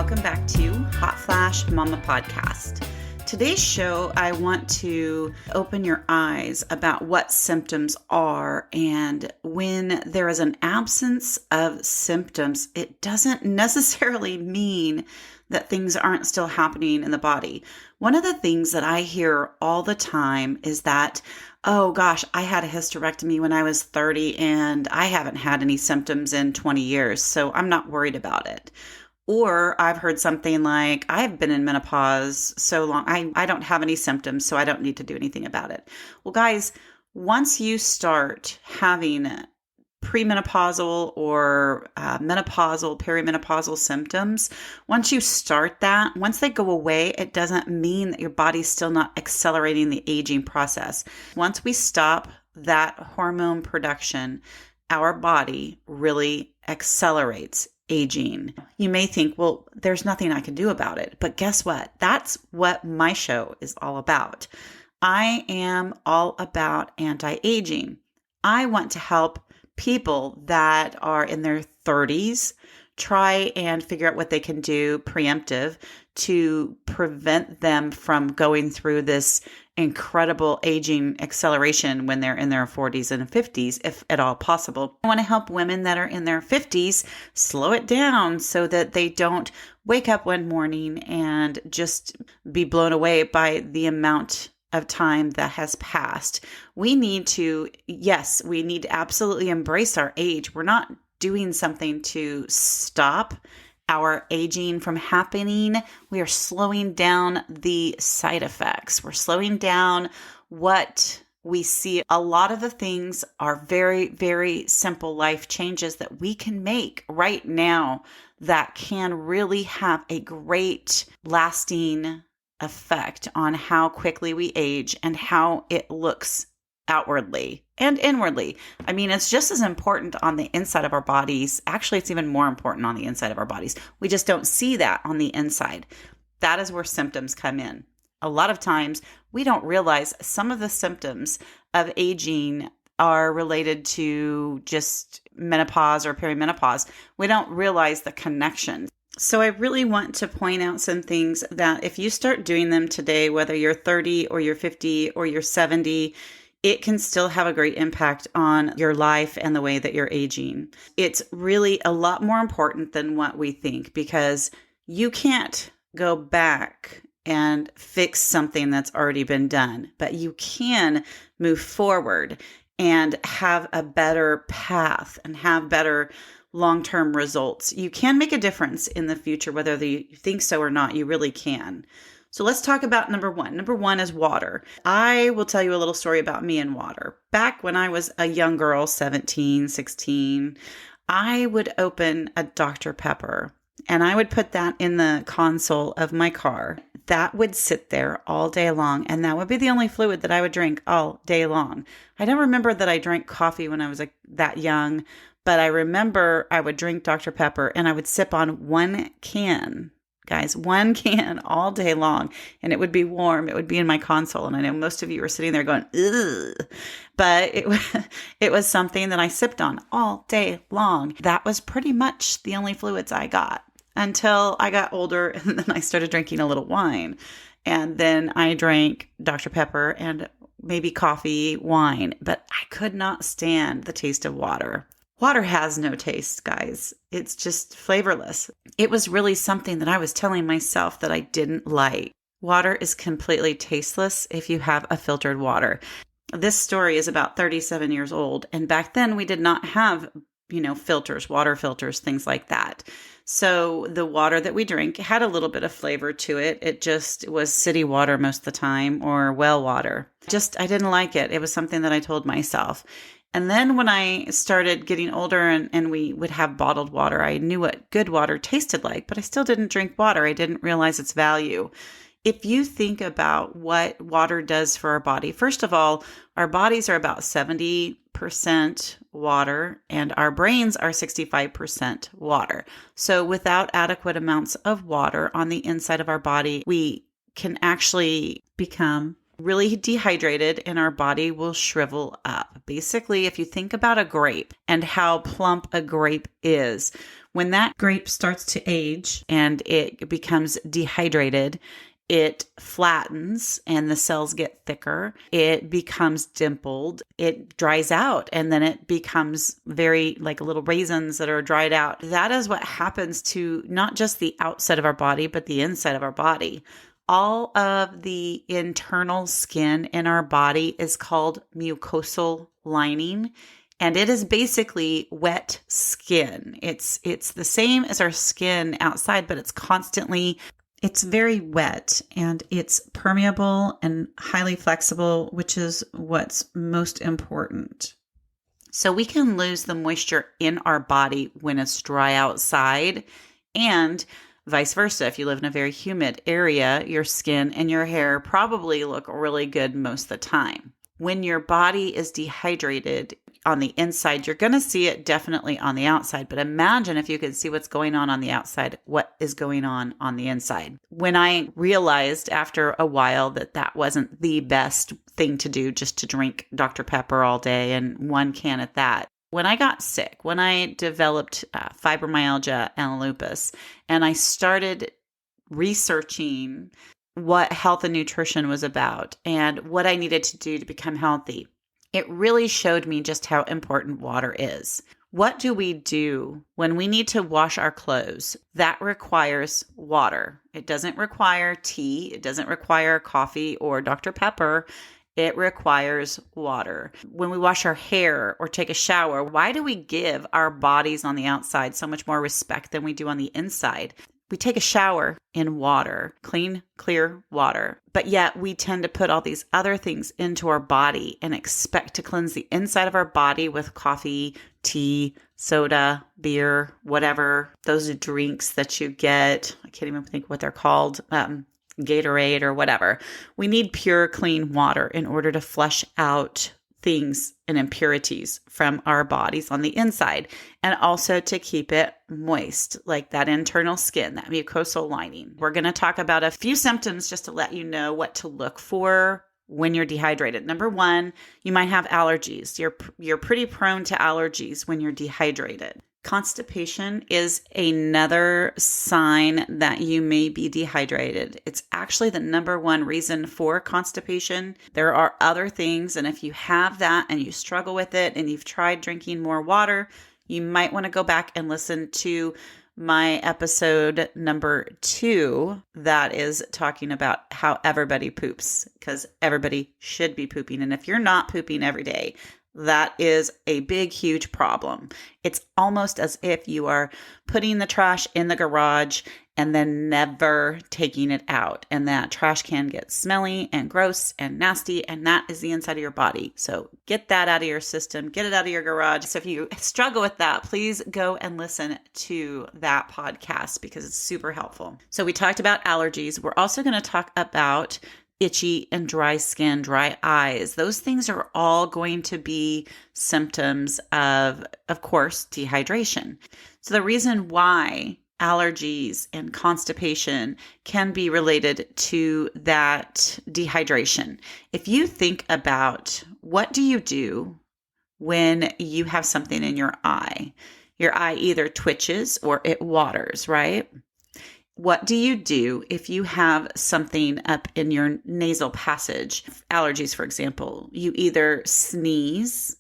welcome back to Hot Flash Mama Podcast. Today's show, I want to open your eyes about what symptoms are, and when there is an absence of symptoms, it doesn't necessarily mean that things aren't still happening in the body. One of the things that I hear all the time is that, oh gosh, I had a hysterectomy when I was 30 and I haven't had any symptoms in 20 years, so I'm not worried about it. Or I've heard something like, I've been in menopause so long, I don't have any symptoms, so I don't need to do anything about it. Well, guys, once you start having premenopausal or menopausal, perimenopausal symptoms, once you start that, once they go away, it doesn't mean that your body's still not accelerating the aging process. Once we stop that hormone production, our body really accelerates aging. You may think, well, there's nothing I can do about it. But guess what? That's what my show is all about. I am all about anti-aging. I want to help people that are in their 30s try and figure out what they can do preemptive to prevent them from going through this incredible aging acceleration when they're in their 40s and 50s, if at all possible. I want to help women that are in their 50s slow it down so that they don't wake up one morning and just be blown away by the amount of time that has passed. We need to absolutely embrace our age. We're not doing something to stop our aging from happening. We are slowing down the side effects. We're slowing down what we see. A lot of the things are very, very simple life changes that we can make right now that can really have a great lasting effect on how quickly we age and how it looks outwardly and inwardly. I mean, it's just as important on the inside of our bodies. Actually, it's even more important on the inside of our bodies. We just don't see that on the inside. That is where symptoms come in. A lot of times, we don't realize some of the symptoms of aging are related to just menopause or perimenopause. We don't realize the connection. So I really want to point out some things that if you start doing them today, whether you're 30 or you're 50 or you're 70, it can still have a great impact on your life and the way that you're aging. It's really a lot more important than what we think, because you can't go back and fix something that's already been done, but you can move forward and have a better path and have better long-term results. You can make a difference in the future, whether you think so or not. You really can. So let's talk about number one. Number one is water. I will tell you a little story about me and water. Back when I was a young girl, 17, 16, I would open a Dr. Pepper and I would put that in the console of my car. That would sit there all day long, and that would be the only fluid that I would drink all day long. I don't remember that I drank coffee when I was that young, but I remember I would drink Dr. Pepper and I would sip on one can. Guys, one can all day long, and it would be warm. It would be in my console, and I know most of you are sitting there going, ugh, but it was something that I sipped on all day long. That was pretty much the only fluids I got until I got older, and then I started drinking a little wine, and then I drank Dr. Pepper and maybe coffee, wine, but I could not stand the taste of water. Water has no taste, guys. It's just flavorless. It was really something that I was telling myself that I didn't like. Water is completely tasteless if you have a filtered water. This story is about 37 years old. And back then we did not have, filters, water filters, things like that. So the water that we drink had a little bit of flavor to it. It just was city water most of the time, or well water. I didn't like it. It was something that I told myself. And then when I started getting older and we would have bottled water, I knew what good water tasted like, but I still didn't drink water. I didn't realize its value. If you think about what water does for our body, first of all, our bodies are about 70% water and our brains are 65% water. So without adequate amounts of water on the inside of our body, we can actually become really dehydrated and our body will shrivel up. Basically, if you think about a grape and how plump a grape is, When that grape starts to age and it becomes dehydrated, it flattens and the cells get thicker. It becomes dimpled. It dries out and then it becomes very like little raisins that are dried out. That is what happens to not just the outside of our body, but the inside of our body. All of the internal skin in our body is called mucosal lining. And it is basically wet skin. It's the same as our skin outside, but it's very wet and it's permeable and highly flexible, which is what's most important. So we can lose the moisture in our body when it's dry outside, and vice versa. If you live in a very humid area, your skin and your hair probably look really good most of the time. When your body is dehydrated on the inside, you're going to see it definitely on the outside. But imagine if you could see what's going on the outside, what is going on the inside. When I realized after a while that wasn't the best thing to do, just to drink Dr. Pepper all day and one can at that. When I got sick, when I developed fibromyalgia and lupus, and I started researching what health and nutrition was about and what I needed to do to become healthy, it really showed me just how important water is. What do we do when we need to wash our clothes? That requires water. It doesn't require tea. It doesn't require coffee or Dr. Pepper. It requires water. When we wash our hair or take a shower, why do we give our bodies on the outside so much more respect than we do on the inside? We take a shower in water, clean, clear water, but yet we tend to put all these other things into our body and expect to cleanse the inside of our body with coffee, tea, soda, beer, whatever, those drinks that you get. I can't even think what they're called, Gatorade or whatever. We need pure, clean water in order to flush out things and impurities from our bodies on the inside, and also to keep it moist, like that internal skin, that mucosal lining. We're going to talk about a few symptoms just to let you know what to look for when you're dehydrated. Number one, you might have allergies. You're pretty prone to allergies when you're dehydrated. Constipation is another sign that you may be dehydrated. It's actually the number one reason for constipation. There are other things, and if you have that and you struggle with it and you've tried drinking more water, you might want to go back and listen to my episode number 2 that is talking about how everybody poops, because everybody should be pooping. And if you're not pooping every day, that is a big, huge problem. It's almost as if you are putting the trash in the garage and then never taking it out. And that trash can get smelly and gross and nasty, and that is the inside of your body. So get that out of your system, get it out of your garage. So if you struggle with that, please go and listen to that podcast because it's super helpful. So we talked about allergies. We're also going to talk about itchy and dry skin, dry eyes. Those things are all going to be symptoms of course, dehydration. So the reason why allergies and constipation can be related to that dehydration. If you think about what do you do when you have something in your eye either twitches or it waters, right? What do you do if you have something up in your nasal passage? Allergies, for example, you either sneeze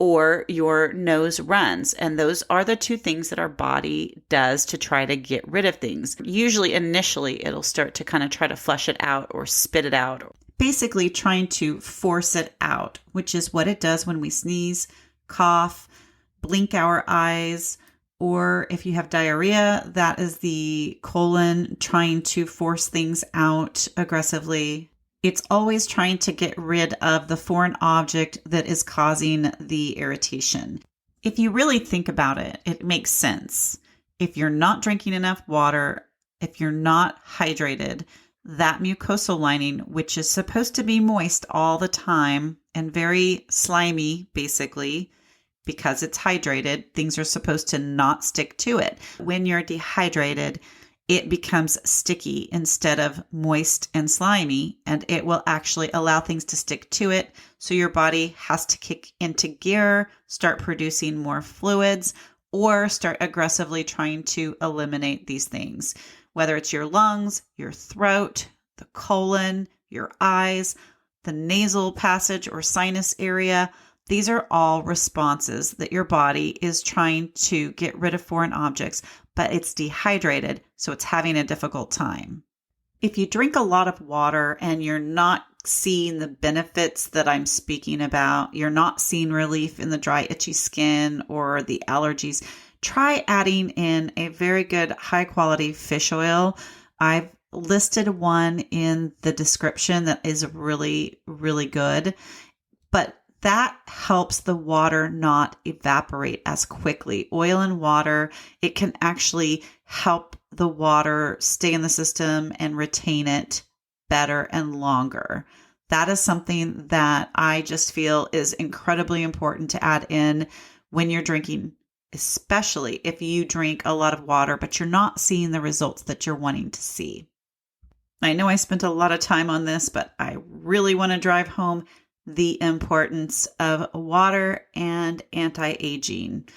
or your nose runs. And those are the two things that our body does to try to get rid of things. Usually, initially, it'll start to kind of try to flush it out or spit it out. Basically trying to force it out, which is what it does when we sneeze, cough, blink our eyes, or if you have diarrhea, that is the colon trying to force things out aggressively. It's always trying to get rid of the foreign object that is causing the irritation. If you really think about it, it makes sense. If you're not drinking enough water, if you're not hydrated, that mucosal lining, which is supposed to be moist all the time and very slimy, basically, because it's hydrated, things are supposed to not stick to it. When you're dehydrated, it becomes sticky instead of moist and slimy, and it will actually allow things to stick to it. So your body has to kick into gear, start producing more fluids, or start aggressively trying to eliminate these things, whether it's your lungs, your throat, the colon, your eyes, the nasal passage or sinus area. These are all responses that your body is trying to get rid of foreign objects, but it's dehydrated, so it's having a difficult time. If you drink a lot of water and you're not seeing the benefits that I'm speaking about, you're not seeing relief in the dry, itchy skin or the allergies, try adding in a very good high quality fish oil. I've listed one in the description that is really, really good, but that helps the water not evaporate as quickly. Oil and water, it can actually help the water stay in the system and retain it better and longer. That is something that I just feel is incredibly important to add in when you're drinking, especially if you drink a lot of water, but you're not seeing the results that you're wanting to see. I know I spent a lot of time on this, but I really want to drive home the importance of water and anti-aging.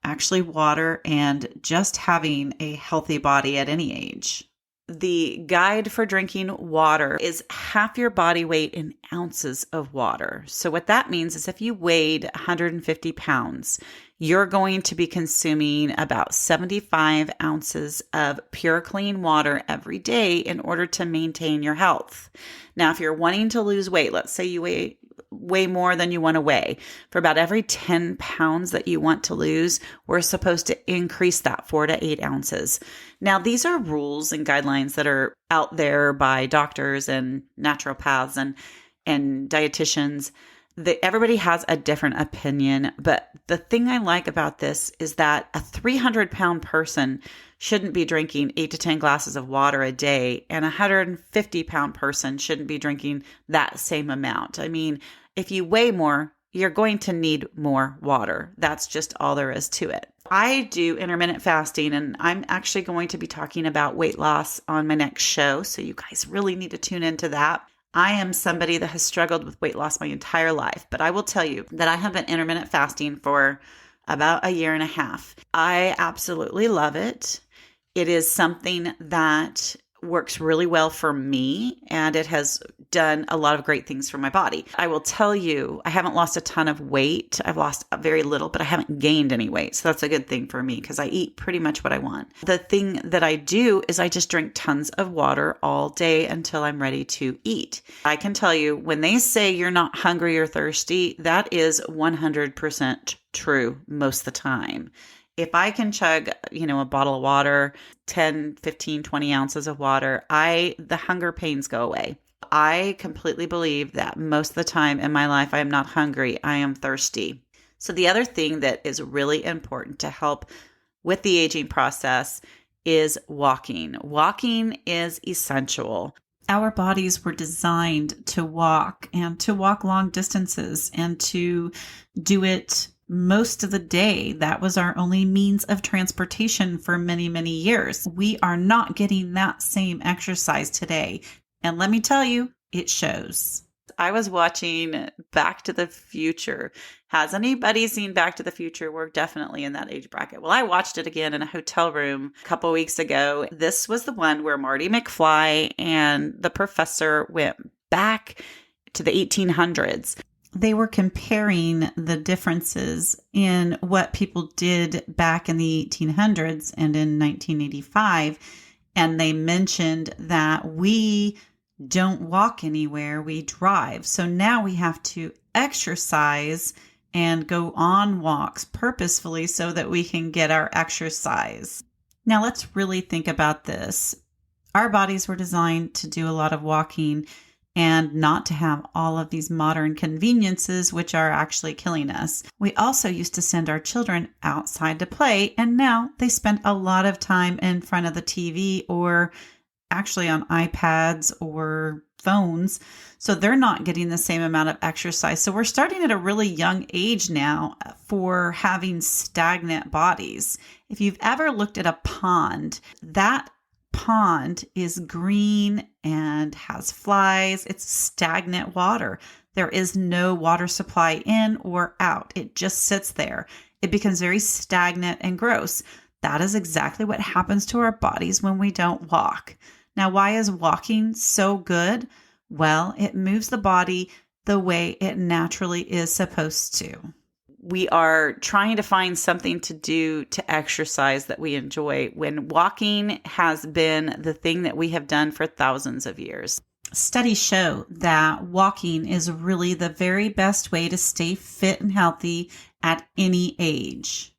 Actually, water and just having a healthy body at any age. The guide for drinking water is half your body weight in ounces of water. So what that means is if you weighed 150 pounds, you're going to be consuming about 75 ounces of pure clean water every day in order to maintain your health. Now, if you're wanting to lose weight, let's say you weigh way more than you want to weigh. For about every 10 pounds that you want to lose, we're supposed to increase that 4 to 8 ounces. Now, these are rules and guidelines that are out there by doctors and naturopaths and dietitians. Everybody has a different opinion, but the thing I like about this is that a 300-pound person shouldn't be drinking 8 to 10 glasses of water a day, and a 150-pound person shouldn't be drinking that same amount. I mean, if you weigh more, you're going to need more water. That's just all there is to it. I do intermittent fasting, and I'm actually going to be talking about weight loss on my next show, so you guys really need to tune into that. I am somebody that has struggled with weight loss my entire life, but I will tell you that I have been intermittent fasting for about a year and a half. I absolutely love it. It is something that works really well for me, and it has done a lot of great things for my body. I will tell you, I haven't lost a ton of weight. I've lost very little, but I haven't gained any weight. So that's a good thing for me because I eat pretty much what I want. The thing that I do is I just drink tons of water all day until I'm ready to eat. I can tell you, when they say you're not hungry or thirsty, that is 100% true most of the time. If I can chug, a bottle of water, 10, 15, 20 ounces of water, the hunger pains go away. I completely believe that most of the time in my life, I am not hungry. I am thirsty. So the other thing that is really important to help with the aging process is walking. Walking is essential. Our bodies were designed to walk and to walk long distances and to do it most of the day. That was our only means of transportation for many, many years. We are not getting that same exercise today. And let me tell you, it shows. I was watching Back to the Future. Has anybody seen Back to the Future? We're definitely in that age bracket. Well, I watched it again in a hotel room a couple weeks ago. This was the one where Marty McFly and the professor went back to the 1800s. They were comparing the differences in what people did back in the 1800s and in 1985. And they mentioned that we don't walk anywhere, we drive. So now we have to exercise and go on walks purposefully so that we can get our exercise. Now let's really think about this. Our bodies were designed to do a lot of walking and not to have all of these modern conveniences, which are actually killing us. We also used to send our children outside to play, and now they spend a lot of time in front of the TV or actually on iPads or phones. So they're not getting the same amount of exercise. So we're starting at a really young age now for having stagnant bodies. If you've ever looked at a pond, that pond is green and has flies. It's stagnant water. There is no water supply in or out. It just sits there. It becomes very stagnant and gross. That is exactly what happens to our bodies when we don't walk. Now, why is walking so good? Well, it moves the body the way it naturally is supposed to. We are trying to find something to do to exercise that we enjoy when walking has been the thing that we have done for thousands of years. Studies show that walking is really the very best way to stay fit and healthy at any age.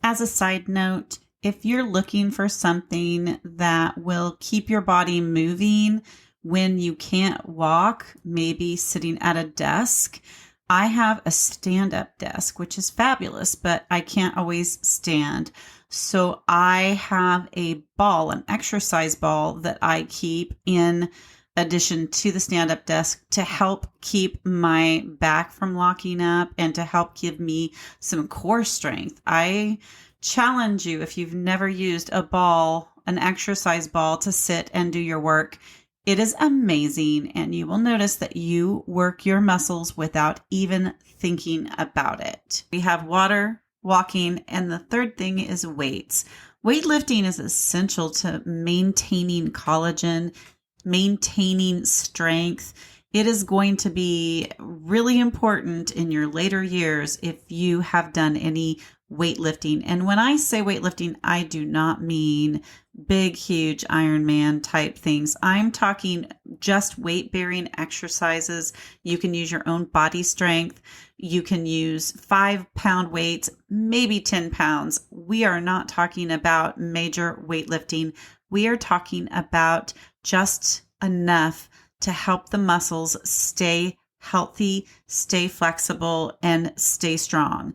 As a side note, if you're looking for something that will keep your body moving when you can't walk, maybe sitting at a desk, I have a stand-up desk, which is fabulous, but I can't always stand. So I have a ball, an exercise ball that I keep in addition to the stand-up desk to help keep my back from locking up and to help give me some core strength. I challenge you, if you've never used a ball, an exercise ball to sit and do your work, it is amazing, and you will notice that you work your muscles without even thinking about it. We have water, walking, and the third thing is weights. Weightlifting is essential to maintaining collagen, maintaining strength. It is going to be really important in your later years if you have done any weightlifting. And when I say weightlifting, I do not mean big, huge Ironman type things. I'm talking just weight-bearing exercises. You can use your own body strength. You can use 5-pound weights, maybe 10 pounds. We are not talking about major weightlifting. We are talking about just enough to help the muscles stay healthy, stay flexible, and stay strong.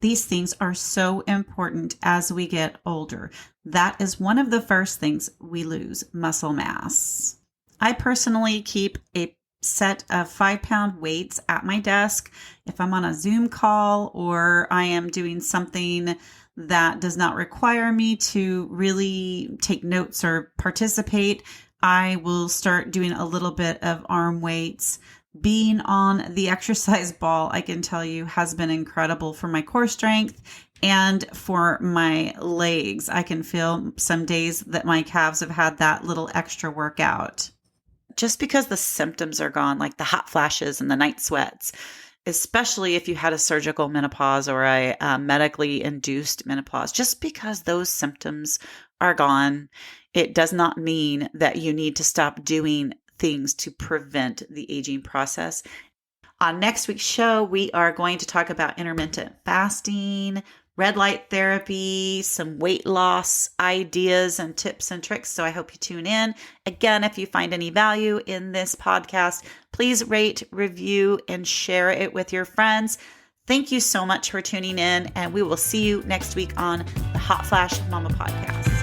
These things are so important as we get older. That is one of the first things we lose, muscle mass. I personally keep a set of 5-pound weights at my desk. If I'm on a Zoom call or I am doing something that does not require me to really take notes or participate, I will start doing a little bit of arm weights. Being on the exercise ball, I can tell you, has been incredible for my core strength and for my legs. I can feel some days that my calves have had that little extra workout. Just because the symptoms are gone, like the hot flashes and the night sweats, especially if you had a surgical menopause or a medically induced menopause, just because those symptoms are gone, it does not mean that you need to stop doing things to prevent the aging process. On next week's show, we are going to talk about intermittent fasting, red light therapy, some weight loss ideas and tips and tricks. So I hope you tune in. Again, if you find any value in this podcast, please rate, review, and share it with your friends. Thank you so much for tuning in, and we will see you next week on the Hot Flash Mama podcast.